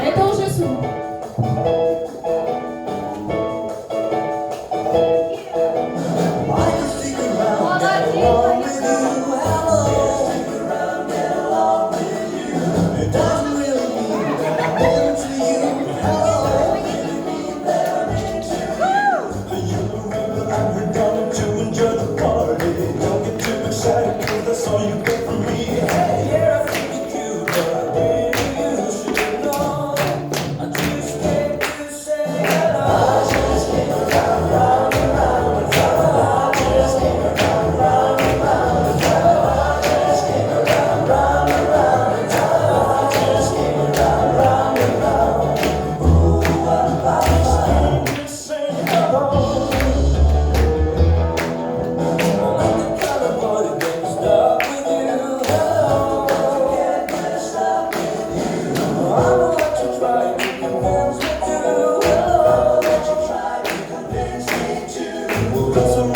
Это уже сумма. That's all you get from me. Hey, yeah, I think you're cute, but really you should know. I just came to say hello. I just came around, round, and round with love. I just came around, round, and round with love. I just came around, round, and round with love. I just came around, round, and round. Ooh, I just came to say hello. Put some